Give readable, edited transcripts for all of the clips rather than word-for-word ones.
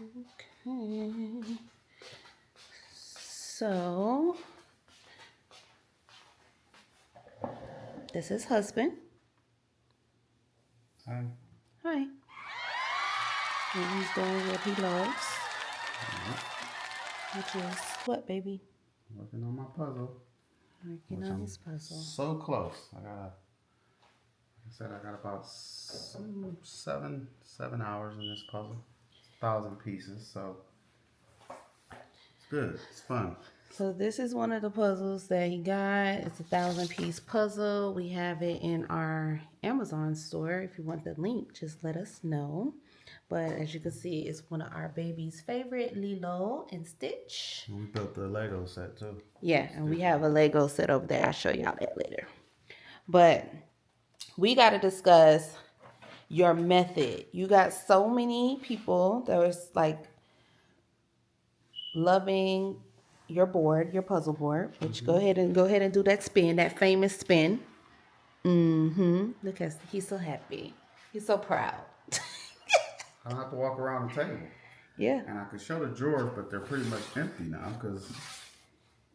Okay. So, this is husband. Hi. Hi. And he's doing what he loves, which is what, baby? Working on my puzzle, Working which on I'm his puzzle. so close. Like I said, I got about seven hours in this puzzle. It's 1,000 pieces, so it's good. It's fun. So this is one of the puzzles that he got. It's a 1,000-piece puzzle. We have it in our Amazon store. If you want the link, just let us know. But as you can see, it's one of our baby's favorite, Lilo and Stitch. And we built the Lego set too. Yeah, and we have a Lego set over there. I'll show y'all that later. But we got to discuss your method. You got so many people that was like loving your board, your puzzle board, which go ahead and do that spin, that famous spin. Look at he's so happy. He's so proud. I don't have to walk around the table. Yeah. And I can show the drawers, but they're pretty much empty now because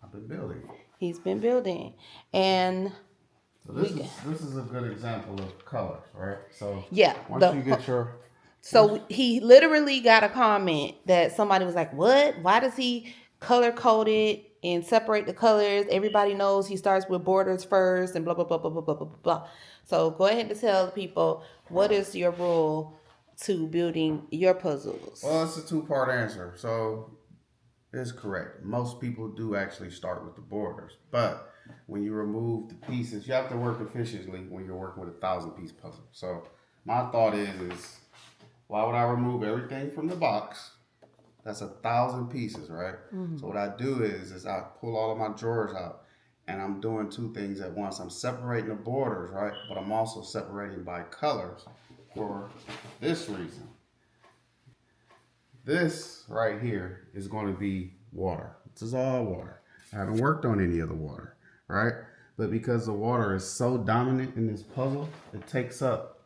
I've been building. He's been building. And So this is a good example of colors, right? So yeah, once you get your so he literally got a comment that somebody was like, "What? Why does he color code it and separate the colors? Everybody knows he starts with borders first and blah blah blah blah blah blah blah blah." So go ahead and tell the people what is your rule to building your puzzles. well, it's a two-part answer. So it's correct. Most people do actually start with the borders, but when you remove the pieces, you have to work efficiently when you're working with a 1,000-piece puzzle. So my thought is why would I remove everything from the box? That's 1,000 pieces, right? So what I do is I pull all of my drawers out, and I'm doing two things at once. I'm separating the borders, right? But I'm also separating by colors for this reason. This right here is going to be water. This is all water. I haven't worked on any of the water, right? But because the water is so dominant in this puzzle, it takes up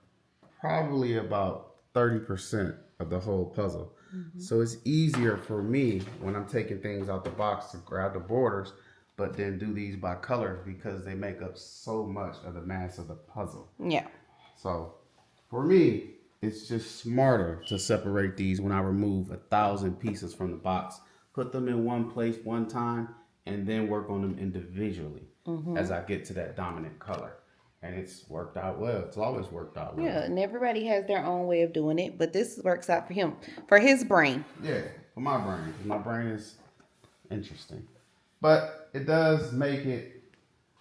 probably about 30% of the whole puzzle. So it's easier for me when I'm taking things out the box to grab the borders, but then do these by colors because they make up so much of the mass of the puzzle. Yeah. So for me, it's just smarter to separate these when I remove 1,000 pieces from the box, put them in one place one time, and then work on them individually as I get to that dominant color. And it's worked out well. It's always worked out well. Yeah, and everybody has their own way of doing it, but this works out for him, for his brain. Yeah, for my brain. My brain is interesting. But it does make it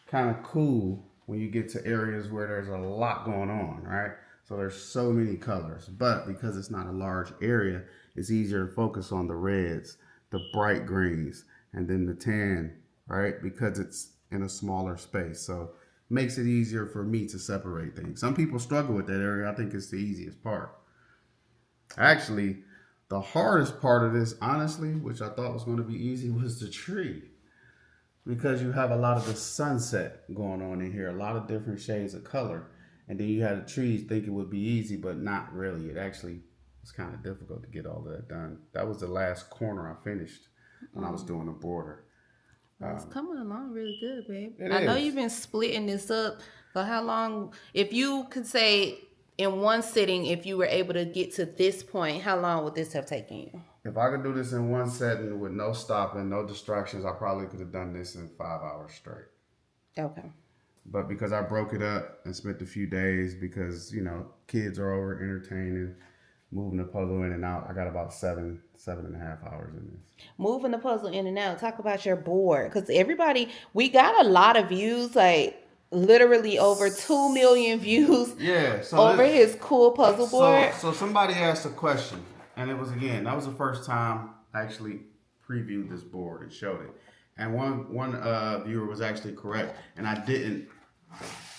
kind of cool when you get to areas where there's a lot going on, right? So there's so many colors. But because it's not a large area, it's easier to focus on the reds, the bright greens, and then the tan, right? Because it's in a smaller space. So it makes it easier for me to separate things. Some people struggle with that area. I think it's the easiest part. Actually, the hardest part of this, honestly, which I thought was going to be easy, was the tree. Because you have a lot of the sunset going on in here, a lot of different shades of color. And then you had the trees think it would be easy, but not really. It actually was kind of difficult to get all of that done. That was the last corner I finished when I was doing the border. It's coming along really good, babe. It I know is. you've been splitting this up. So how long, if you could say in one sitting, if you were able to get to this point, how long would this have taken you? If I could do this in one setting with no stopping, no distractions, I probably could have done this in 5 hours straight. Okay. But because I broke it up and spent a few days because, kids are over entertaining, moving the puzzle in and out, I got about 7.5 hours in this. Moving the puzzle in and out. Talk about your board. Because everybody, we got a lot of views, like literally over 2 million views Yeah, so over his cool puzzle board. so somebody asked a question, and it was that was the first time I actually previewed this board and showed it. And one viewer was actually correct, and I didn't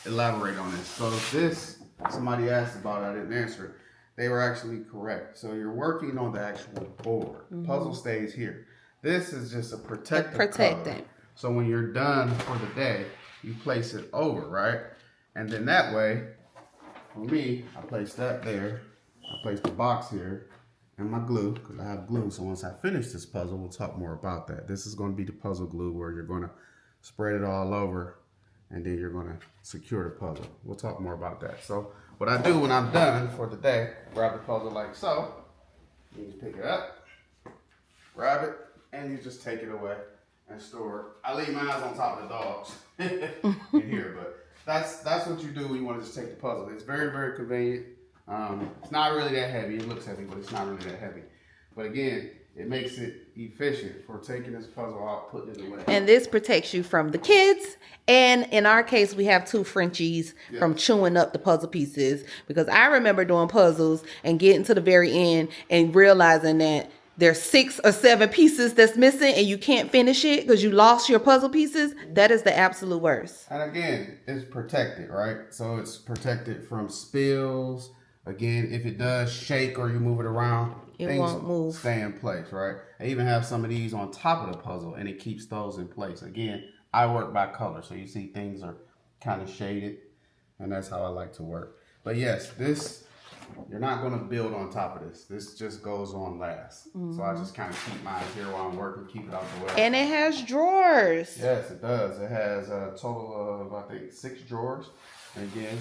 elaborate on this. So if somebody asked about it, I didn't answer it. They were actually correct. So you're working on the actual board. The puzzle stays here. This is just a protective color. So when you're done for the day, you place it over, right? And then that way, for me, I place that there. I place the box here. and my glue, because I have glue. So once I finish this puzzle, we'll talk more about that. This is going to be the puzzle glue where you're going to spread it all over and then you're going to secure the puzzle. We'll talk more about that. So what I do when I'm done for the day, grab the puzzle like so. You just pick it up, grab it, and you just take it away and store it. I leave mine on top of the dogs in here, but that's what you do when you want to just take the puzzle. It's very, very convenient. It's not really that heavy. It looks heavy, but it's not really that heavy. But again, it makes it efficient for taking this puzzle out, putting it away. And this protects you from the kids. And in our case, we have 2 Frenchies from chewing up the puzzle pieces. Because I remember doing puzzles and getting to the very end and realizing that there's 6 or 7 pieces that's missing and you can't finish it because you lost your puzzle pieces. That is the absolute worst. And again, it's protected, right? So it's protected from spills. Again, if it does shake or you move it around, it won't move. Stay in place, right? I even have some of these on top of the puzzle and it keeps those in place. Again, I work by color. So you see things are kind of shaded and that's how I like to work. But yes, this, you're not going to build on top of this. This just goes on last. So I just kind of keep mine here while I'm working, keep it out the way. And it has drawers. Yes, it does. It has a total of, I think, 6 drawers. And again,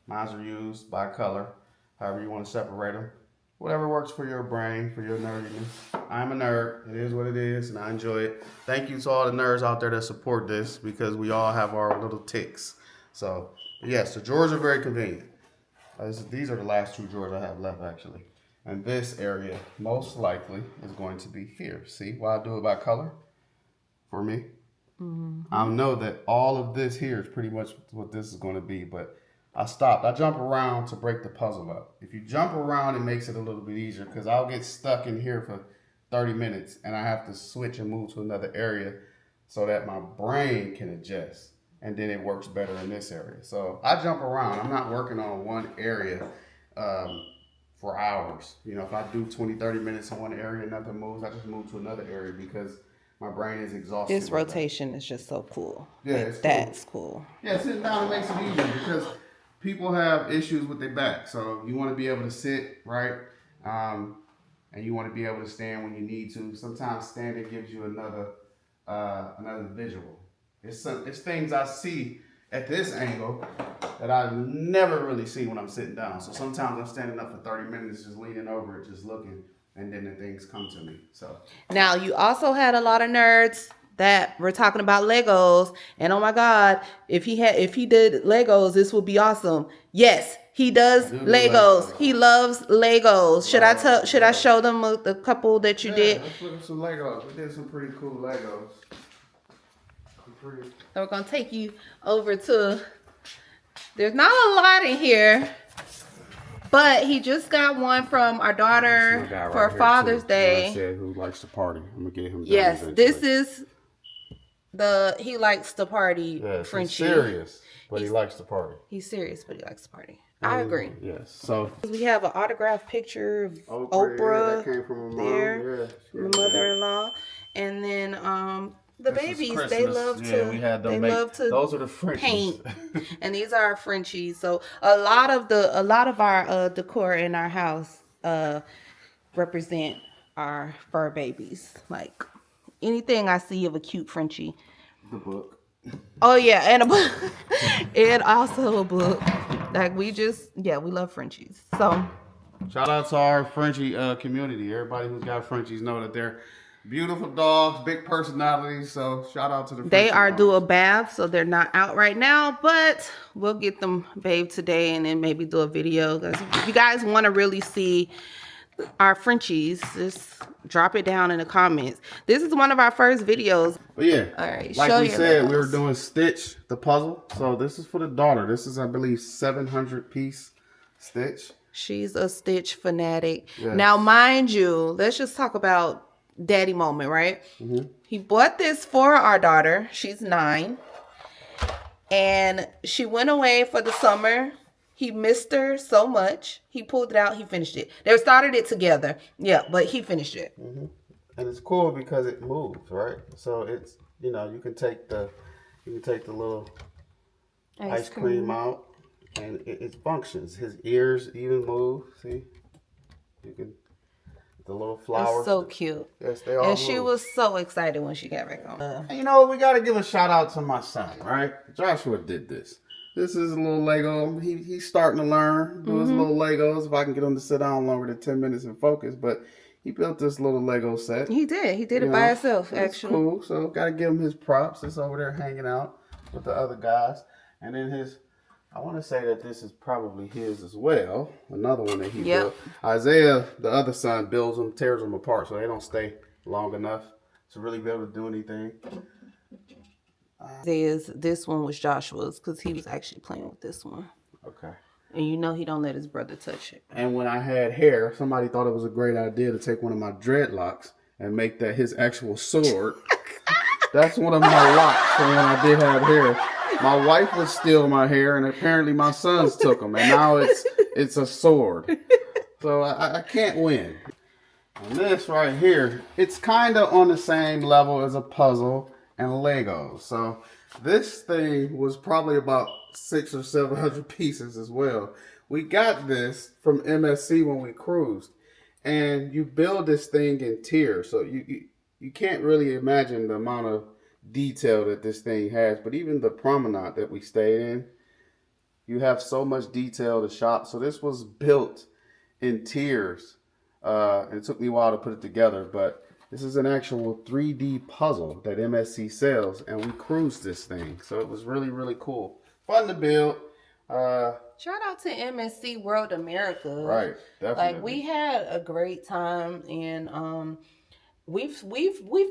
mine are used by color. However you want to separate them. Whatever works for your brain, for your nerdiness. I'm a nerd. It is what it is, and I enjoy it. Thank you to all the nerds out there that support this because we all have our little ticks. So, yes, the drawers are very convenient. These are the last 2 drawers I have left, actually. And this area, most likely, is going to be here. See why I do it by color for me? I know that all of this here is pretty much what this is going to be, but I stopped. I jump around to break the puzzle up. If you jump around, it makes it a little bit easier because I'll get stuck in here for 30 minutes and I have to switch and move to another area so that my brain can adjust. And then it works better in this area. So I jump around. I'm not working on one area for hours. You know, if I do 20, 30 minutes in one area and nothing moves, I just move to another area because my brain is exhausted. This rotation is just so cool. Yeah, like, that's cool. Yeah, sitting down makes it easier because people have issues with their back. So you want to be able to sit, right? And you want to be able to stand when you need to. Sometimes standing gives you another visual. It's things I see at this angle that I never really see when I'm sitting down. So sometimes I'm standing up for 30 minutes, just leaning over it, just looking, and then the things come to me. So now you also had a lot of nerds that were talking about Legos, and oh my God, if he did Legos, this would be awesome. Yes, he does Legos. He loves Legos. Should I show them the couple that you did? Let's look at some Legos. We did some pretty cool Legos. So we're gonna take you over to. There's not a lot in here, but he just got one from our daughter for Father's Day. I said who likes to party. I'm gonna get him. Yes, this is he likes to party. Yes, Frenchie. he's serious, but he likes to party. He's serious, but he likes to party. I agree. Yes. So we have an autographed picture of Oprah. That came from my mom. There, my mother-in-law, and then the babies, they love to those are the Frenchies. Paint. And these are our Frenchies. So a lot of our decor in our house represent our fur babies. Like anything I see of a cute Frenchie. The book. Oh yeah, and a book. And also a book. Like we love Frenchies. So shout out to our Frenchie community. Everybody who's got Frenchies know that they're beautiful dogs, big personalities. So shout out to the Frenchie. They are due a bath, so they're not out right now, but we'll get them bathed today and then maybe do a video. Because if you guys want to really see our Frenchies, just drop it down in the comments. This is one of our first videos. But yeah, all right, like we said, we were doing Stitch, the puzzle. So this is for the daughter. This is, I believe, 700 piece Stitch. She's a Stitch fanatic. Yes. Now, mind you, let's just talk about daddy moment, right? Mm-hmm. He bought this for our daughter. She's 9. And she went away for the summer. He missed her so much. He pulled it out. He finished it. They started it together. Yeah, but he finished it. Mm-hmm. And it's cool because it moves, right? So it's, you know, you can take the little ice cream out, and it functions. His ears even move. See, you can the little flowers. It's so cute. Yes, they all And she moved. was so excited when she got back home. And you know what? We got to give a shout out to my son, right? Joshua did this. This is a little Lego. He's starting to learn, do his little Legos. If I can get him to sit down longer than 10 minutes and focus. But he built this little Lego set. He did. He did it by himself, It's actually. cool. So got to give him his props. It's over there hanging out with the other guys. And then I want to say that this is probably his as well. Another one that he built. Isaiah, the other son, builds them, tears them apart so they don't stay long enough to really be able to do anything. This one was Joshua's because he was actually playing with this one. Okay. And you know he don't let his brother touch it. And when I had hair, somebody thought it was a great idea to take one of my dreadlocks and make that his actual sword. That's one of my locks from when I did have hair. My wife would steal my hair, and apparently my sons took them, and now it's a sword. So I can't win. And this right here, it's kind of on the same level as a puzzle and Legos. So this thing was probably about 600 or 700 pieces as well. We got this from MSC when we cruised, and you build this thing in tiers. So you can't really imagine the amount of detail that this thing has. But even the promenade that we stayed in, you have so much detail to shop. So this was built in tiers. It took me a while to put it together, but this is an actual 3D puzzle that MSC sells, and we cruised this thing. So it was really, really cool. Fun to build. Shout out to MSC World America. Right, definitely. Like we had a great time, and we've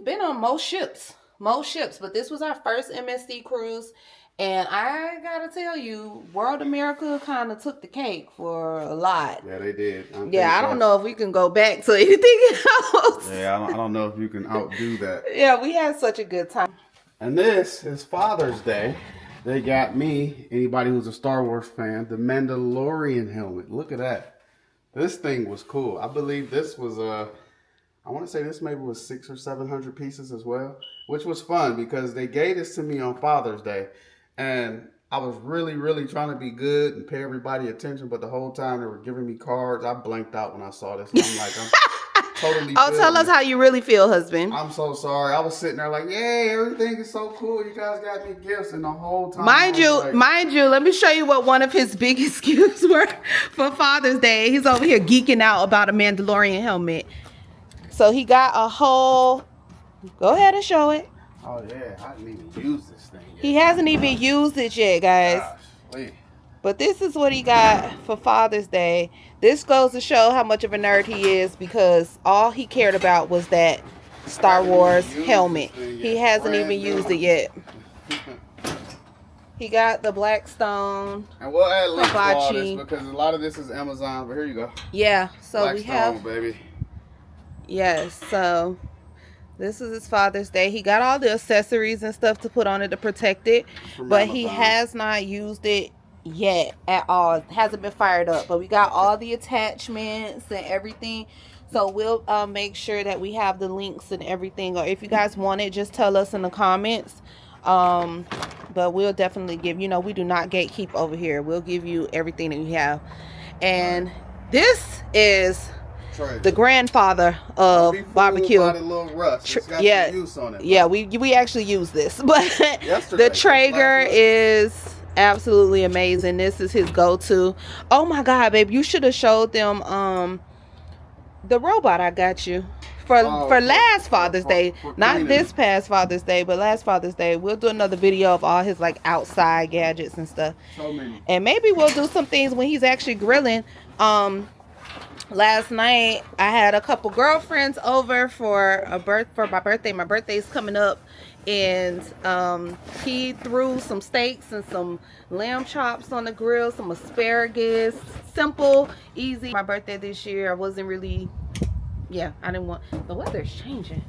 been on most ships, but this was our first MSC cruise. And I gotta tell you, World America kind of took the cake for a lot. Yeah, they did. I don't know if we can go back to anything else. Yeah, I don't know if you can outdo that. Yeah, we had such a good time. And this is Father's Day. They got me, anybody who's a Star Wars fan, the Mandalorian helmet. Look at that. This thing was cool. I believe this was I want to say this maybe was 600 or 700 pieces as well, which was fun because they gave this to me on Father's Day. And I was really, really trying to be good and pay everybody attention, but the whole time they were giving me cards. I blanked out when I saw this. And I'm like, I'm totally Oh, good. tell us how you really feel, husband. I'm so sorry. I was sitting there like, yay, everything is so cool. You guys got me gifts, and the whole time. Mind you, let me show you what one of his biggest gifts were for Father's Day. He's over here geeking out about a Mandalorian helmet. So he got a whole. Go ahead and show it. Oh yeah, I didn't even use this thing yet. He hasn't even used it yet, guys. Gosh, wait. But this is what he got for Father's Day. This goes to show how much of a nerd he is because all he cared about was that Star Wars helmet. He hasn't even used it yet. He got the Blackstone. And we'll add links to all this Hibachi. because a lot of this is Amazon. But here you go. Yeah, so we Blackstone, have. baby. Yes, so this is his Father's Day. He got all the accessories and stuff to put on it to protect it, From but he Amazon. has not used it yet at all. It hasn't been fired up, but we got all the attachments and everything. So we'll make sure that we have the links and everything. Or if you guys want it, just tell us in the comments. But we'll definitely give, we do not gatekeep over here. We'll give you everything that we have. And this is the grandfather of barbecue. Yeah, use on it. Yeah, we actually use this, but Yesterday, the Traeger is absolutely amazing. This is his go-to. Oh my God, babe, you should have showed them the robot I got you for last Father's Day, not cleaning. this past Father's Day, but last Father's Day. We'll do another video of all his like outside gadgets and stuff, So many. and maybe we'll do some things when he's actually grilling. Last night I had a couple girlfriends over for my birthday. My birthday's coming up, and he threw some steaks and some lamb chops on the grill, some asparagus, simple, easy. My birthday this year, I wasn't really, I didn't want, the weather's changing.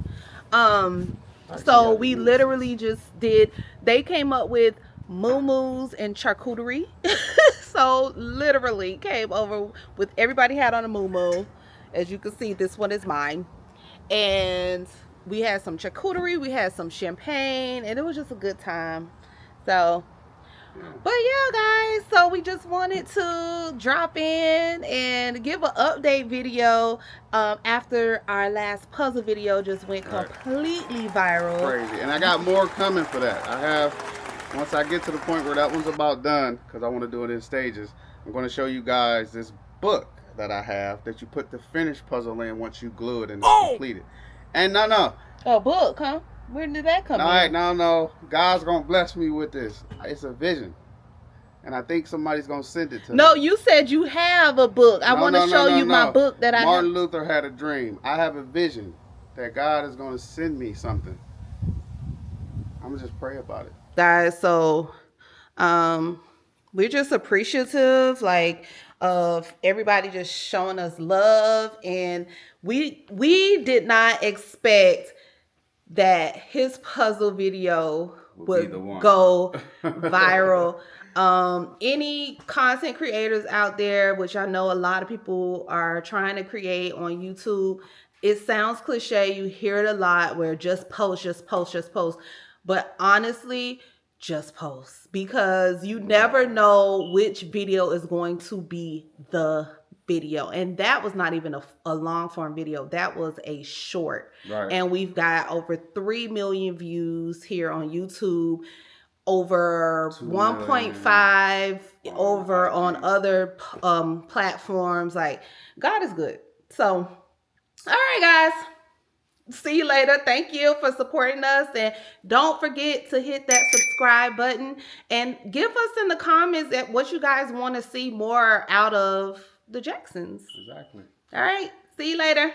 So we literally just they came up with moo-moos and charcuterie. So literally came over with, everybody had on a moo-moo. As you can see, this one is mine. And we had some charcuterie, we had some champagne, and it was just a good time. So But yeah, guys, so we just wanted to drop in and give an update video after our last puzzle video just went completely viral. Crazy. And I got more coming for that. I have, once I get to the point where that one's about done, because I want to do it in stages, I'm going to show you guys this book that I have that you put the finished puzzle in once you glue it and it's completed. And no. A book, huh? Where did that come All right, in? no. God's going to bless me with this. It's a vision. And I think somebody's going to send it to me. No, you said you have a book. I want to show you my book that I have. Martin Luther had a dream. I have a vision that God is going to send me something. I'm going to just pray about it. Guys, so we're just appreciative of everybody just showing us love, and we did not expect that his puzzle video would go viral. Any content creators out there, which I know a lot of people are trying to create on YouTube, it sounds cliche, you hear it a lot, where just post. But honestly, just post, because you never know which video is going to be the video. And that was not even a long form video. That was a short. Right. And we've got over 3 million views here on YouTube, over 1.5 over on other platforms. Like, God is good. So, all right, guys. See you later. Thank you for supporting us. And don't forget to hit that subscribe button and give us in the comments at what you guys want to see more out of the Jacksons. Exactly. All right. See you later.